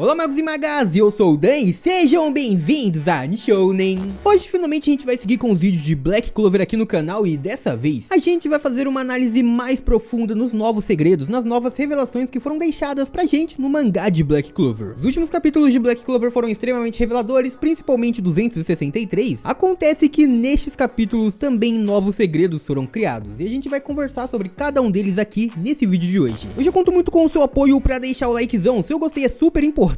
Olá magos e magas, eu sou o Dan e sejam bem-vindos a Nishounen. Hoje finalmente a gente vai seguir com os vídeos de Black Clover aqui no canal e dessa vez a gente vai fazer uma análise mais profunda nos novos segredos, nas novas revelações que foram deixadas pra gente no mangá de Black Clover. Os últimos capítulos de Black Clover foram extremamente reveladores, principalmente 263. Acontece que nestes capítulos também novos segredos foram criados e a gente vai conversar sobre cada um deles aqui nesse vídeo de hoje. Eu já conto muito com o seu apoio pra deixar o likezão, seu gostei é super importante.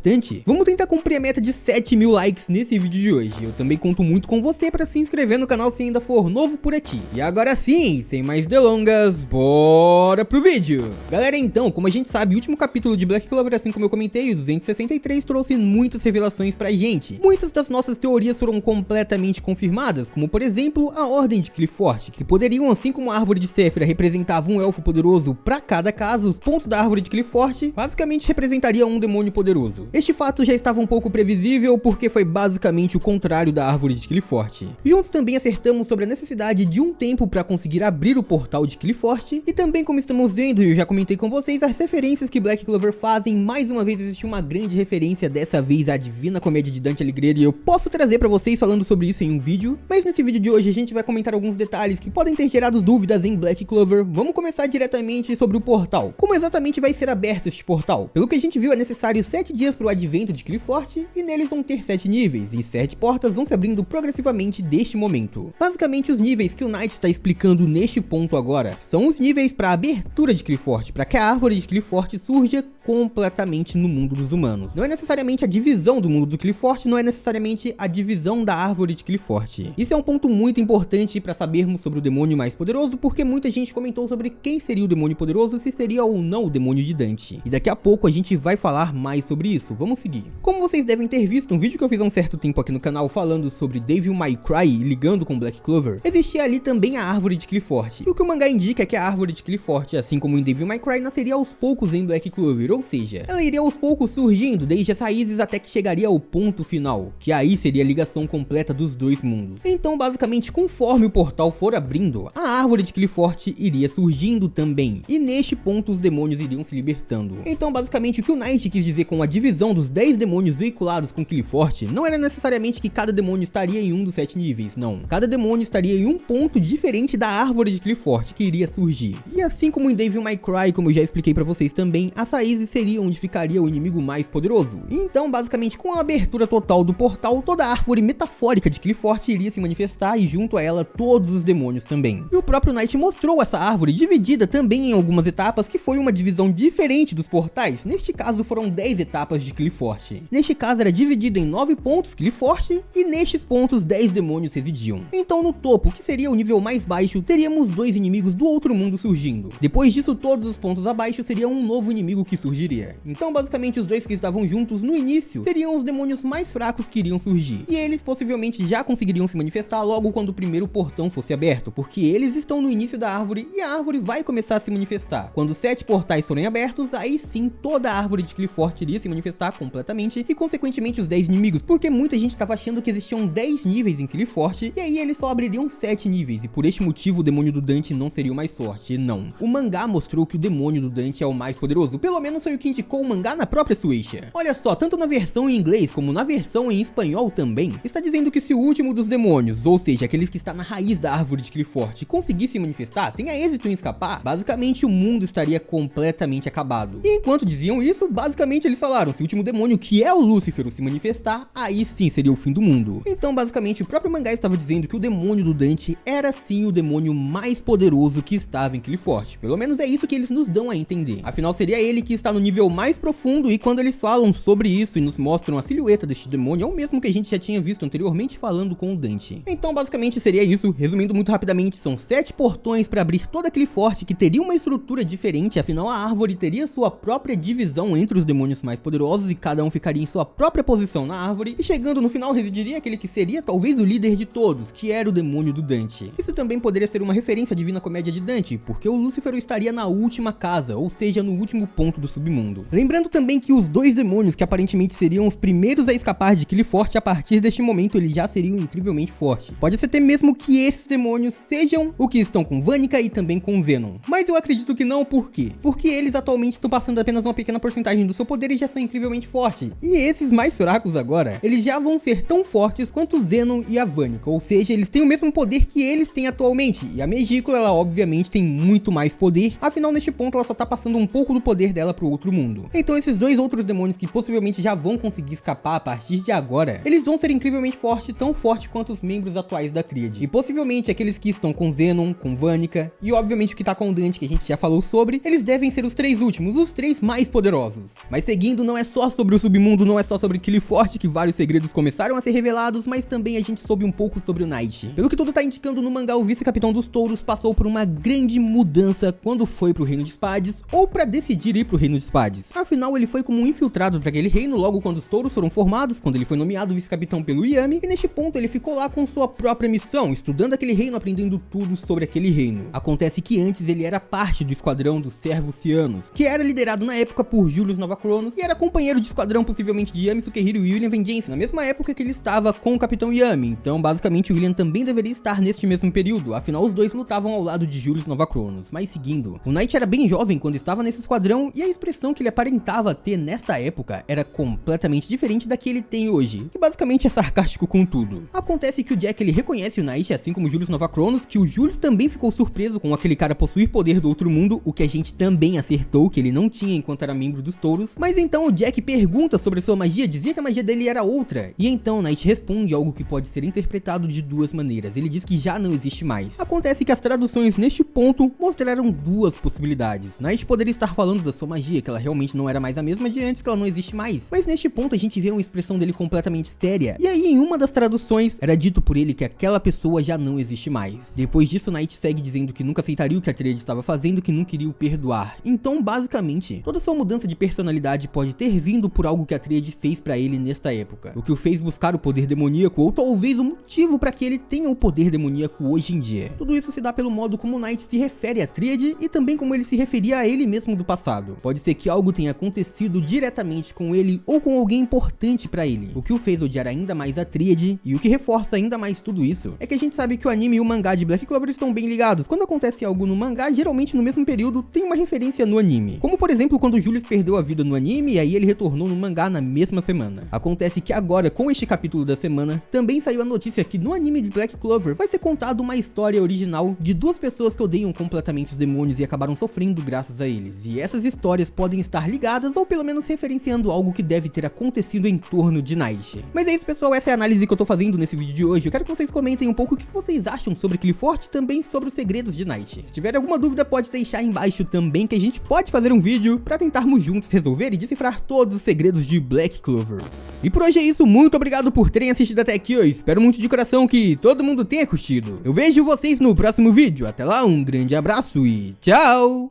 Vamos tentar cumprir a meta de 7.000 likes nesse vídeo de hoje. Eu também conto muito com você para se inscrever no canal se ainda for novo por aqui. E agora sim, sem mais delongas, bora pro vídeo! Galera, então, como a gente sabe, o último capítulo de Black Clover, assim como eu comentei, o 263, trouxe muitas revelações pra gente. Muitas das nossas teorias foram completamente confirmadas, como por exemplo, a Ordem de Qliphort, que poderiam, assim como a Árvore de Séfira representava um elfo poderoso pra cada caso, os pontos da Árvore de Qliphort basicamente representariam um demônio poderoso. Este fato já estava um pouco previsível porque foi basicamente o contrário da Árvore de Qliphort. Juntos também acertamos sobre a necessidade de um tempo para conseguir abrir o portal de Qliphort e também, como estamos vendo e eu já comentei com vocês, as referências que Black Clover fazem. Mais uma vez existe uma grande referência, dessa vez à Divina Comédia de Dante Alighieri, e eu posso trazer para vocês falando sobre isso em um vídeo, mas nesse vídeo de hoje a gente vai comentar alguns detalhes que podem ter gerado dúvidas em Black Clover. Vamos começar diretamente sobre o portal. Como exatamente vai ser aberto este portal? Pelo que a gente viu, é necessário 7 dias para o advento de Qliphort e neles vão ter 7 níveis e 7 portas vão se abrindo progressivamente deste momento. Basicamente os níveis que o Knight está explicando neste ponto agora são os níveis para a abertura de Qliphort, para que a Árvore de Qliphort surja completamente no mundo dos humanos. Não é necessariamente a divisão do mundo do Qliphort, não é necessariamente a divisão da Árvore de Qliphort. Isso é um ponto muito importante para sabermos sobre o demônio mais poderoso, porque muita gente comentou sobre quem seria o demônio poderoso, se seria ou não o demônio de Dante. E daqui a pouco a gente vai falar mais sobre isso. Vamos seguir. Como vocês devem ter visto um vídeo que eu fiz há um certo tempo aqui no canal falando sobre Devil May Cry ligando com Black Clover, existia ali também a Árvore de Qliphort. E o que o mangá indica é que a Árvore de Qliphort, assim como em Devil May Cry, nasceria aos poucos em Black Clover, ou seja, ela iria aos poucos surgindo desde as raízes até que chegaria ao ponto final, que aí seria a ligação completa dos dois mundos. Então, basicamente, conforme o portal for abrindo, a Árvore de Qliphort iria surgindo também, e neste ponto os demônios iriam se libertando. Então, basicamente, o que o Knight quis dizer com a divisão dos 10 demônios veiculados com Qliphort não era necessariamente que cada demônio estaria em um dos 7 níveis, não. Cada demônio estaria em um ponto diferente da Árvore de Qliphort que iria surgir. E assim como em Devil May Cry, como eu já expliquei pra vocês também, as raízes seriam onde ficaria o inimigo mais poderoso. Então, basicamente, com a abertura total do portal, toda a árvore metafórica de Qliphort iria se manifestar e junto a ela todos os demônios também. E o próprio Knight mostrou essa árvore dividida também em algumas etapas, que foi uma divisão diferente dos portais. Neste caso foram 10 etapas de Qliphort. Neste caso era dividido em 9 pontos Qliphort e nestes pontos 10 demônios residiam. Então no topo, que seria o nível mais baixo, teríamos 2 inimigos do outro mundo surgindo. Depois disso, todos os pontos abaixo seria um novo inimigo que surgiria. Então basicamente os dois que estavam juntos no início seriam os demônios mais fracos que iriam surgir. E eles possivelmente já conseguiriam se manifestar logo quando o primeiro portão fosse aberto, porque eles estão no início da árvore e a árvore vai começar a se manifestar. Quando 7 portais forem abertos, aí sim toda a Árvore de Qliphort iria se manifestar completamente e consequentemente os 10 inimigos, porque muita gente estava achando que existiam 10 níveis em Qliphort e aí eles só abririam 7 níveis e por este motivo o demônio do Dante não seria o mais forte. Não, o mangá mostrou que o demônio do Dante é o mais poderoso, pelo menos foi o que indicou o mangá na própria Shueisha. Olha só, tanto na versão em inglês como na versão em espanhol também, está dizendo que se o último dos demônios, ou seja, aqueles que está na raiz da Árvore de Qliphort, conseguir se manifestar, tenha êxito em escapar, basicamente o mundo estaria completamente acabado. E enquanto diziam isso, basicamente eles falaram, se o último demônio, que é o Lúcifer, se manifestar, aí sim seria o fim do mundo. Então basicamente o próprio mangá estava dizendo que o demônio do Dante era sim o demônio mais poderoso que estava em Qliphort. Pelo menos é isso que eles nos dão a entender. Afinal seria ele que está no nível mais profundo e quando eles falam sobre isso e nos mostram a silhueta deste demônio, é o mesmo que a gente já tinha visto anteriormente falando com o Dante. Então basicamente seria isso. Resumindo muito rapidamente, são 7 portões para abrir toda Qliphort, que teria uma estrutura diferente, afinal a árvore teria sua própria divisão entre os demônios mais poderosos e cada um ficaria em sua própria posição na árvore, e chegando no final residiria aquele que seria talvez o líder de todos, que era o demônio do Dante. Isso também poderia ser uma referência à Divina Comédia de Dante, porque o Lúcifer estaria na última casa, ou seja, no último ponto do submundo. Lembrando também que os 2 demônios que aparentemente seriam os primeiros a escapar de Qliphort, a partir deste momento eles já seriam incrivelmente fortes. Pode ser até mesmo que esses demônios sejam o que estão com Vanica e também com Zenon, mas eu acredito que não. Por quê? Porque eles atualmente estão passando apenas uma pequena porcentagem do seu poder e já são incrivelmente forte. E esses mais fracos agora, eles já vão ser tão fortes quanto o Zenon e a Vanica, ou seja, eles têm o mesmo poder que eles têm atualmente. E a Megicula, ela obviamente tem muito mais poder, afinal neste ponto ela só tá passando um pouco do poder dela pro outro mundo. Então esses dois outros demônios que possivelmente já vão conseguir escapar a partir de agora, eles vão ser incrivelmente fortes, tão fortes quanto os membros atuais da Tríade. E possivelmente aqueles que estão com Zenon, com Vanica, e obviamente o que tá com o Dante, que a gente já falou sobre, eles devem ser os três últimos, os três mais poderosos. Mas seguindo, não é só sobre o submundo, não é só sobre Qliphort que vários segredos começaram a ser revelados, mas também a gente soube um pouco sobre o Knight. Pelo que tudo tá indicando, no mangá, o vice-capitão dos touros passou por uma grande mudança quando foi pro Reino de Spades, ou pra decidir ir pro Reino de Spades. Afinal, ele foi como um infiltrado pra aquele reino logo quando os touros foram formados, quando ele foi nomeado vice-capitão pelo Yami, e neste ponto ele ficou lá com sua própria missão, estudando aquele reino, aprendendo tudo sobre aquele reino. Acontece que antes ele era parte do esquadrão dos Servos Cianos, que era liderado na época por Julius Novachronos, e era companheiro de esquadrão possivelmente de Yami Sukehiro e William Vengeance, na mesma época que ele estava com o Capitão Yami. Então basicamente o William também deveria estar neste mesmo período, afinal os dois lutavam ao lado de Julius Novachronos. Mas seguindo, o Knight era bem jovem quando estava nesse esquadrão, e a expressão que ele aparentava ter nesta época era completamente diferente da que ele tem hoje, que basicamente é sarcástico com tudo. Acontece que o Jack ele reconhece o Knight, assim como Julius Novachronos, que o Julius também ficou surpreso com aquele cara possuir poder do outro mundo, o que a gente também acertou que ele não tinha enquanto era membro dos touros. Mas então o Jack pergunta sobre sua magia, dizia que a magia dele era outra, e então o Knight responde algo que pode ser interpretado de duas maneiras. Ele diz que já não existe mais. Acontece que as traduções neste ponto mostraram duas possibilidades. Knight poderia estar falando da sua magia, que ela realmente não era mais a mesma de antes, que ela não existe mais. Mas neste ponto a gente vê uma expressão dele completamente séria. E aí em uma das traduções era dito por ele que aquela pessoa já não existe mais. Depois disso o Knight segue dizendo que nunca aceitaria o que a Tríade estava fazendo, que não queria o perdoar. Então basicamente toda sua mudança de personalidade pode ter vindo por algo que a Tríade fez pra ele nesta época, o que o fez buscar o poder demoníaco, ou talvez o motivo para que ele tenha o poder demoníaco hoje em dia. Tudo isso se dá pelo modo como o Knight se refere à Tríade e também como ele se referia a ele mesmo do passado. Pode ser que algo tenha acontecido diretamente com ele ou com alguém importante pra ele, o que o fez odiar ainda mais a Tríade, e o que reforça ainda mais tudo isso é que a gente sabe que o anime e o mangá de Black Clover estão bem ligados. Quando acontece algo no mangá, geralmente no mesmo período tem uma referência no anime, como por exemplo quando o Julius perdeu a vida no anime e aí ele retornou no mangá na mesma semana. Acontece que agora, com este capítulo da semana, também saiu a notícia que no anime de Black Clover vai ser contado uma história original de duas pessoas que odeiam completamente os demônios e acabaram sofrendo graças a eles, e essas histórias podem estar ligadas ou pelo menos referenciando algo que deve ter acontecido em torno de Knight. Mas é isso pessoal, essa é a análise que eu tô fazendo nesse vídeo de hoje. Eu quero que vocês comentem um pouco o que vocês acham sobre Qliphort e também sobre os segredos de Knight. Se tiver alguma dúvida pode deixar aí embaixo também, que a gente pode fazer um vídeo pra tentarmos juntos resolver e decifrar todos os segredos de Black Clover. E por hoje é isso, muito obrigado por terem assistido até aqui. Eu espero muito de coração que todo mundo tenha curtido. Eu vejo vocês no próximo vídeo, até lá, um grande abraço e tchau!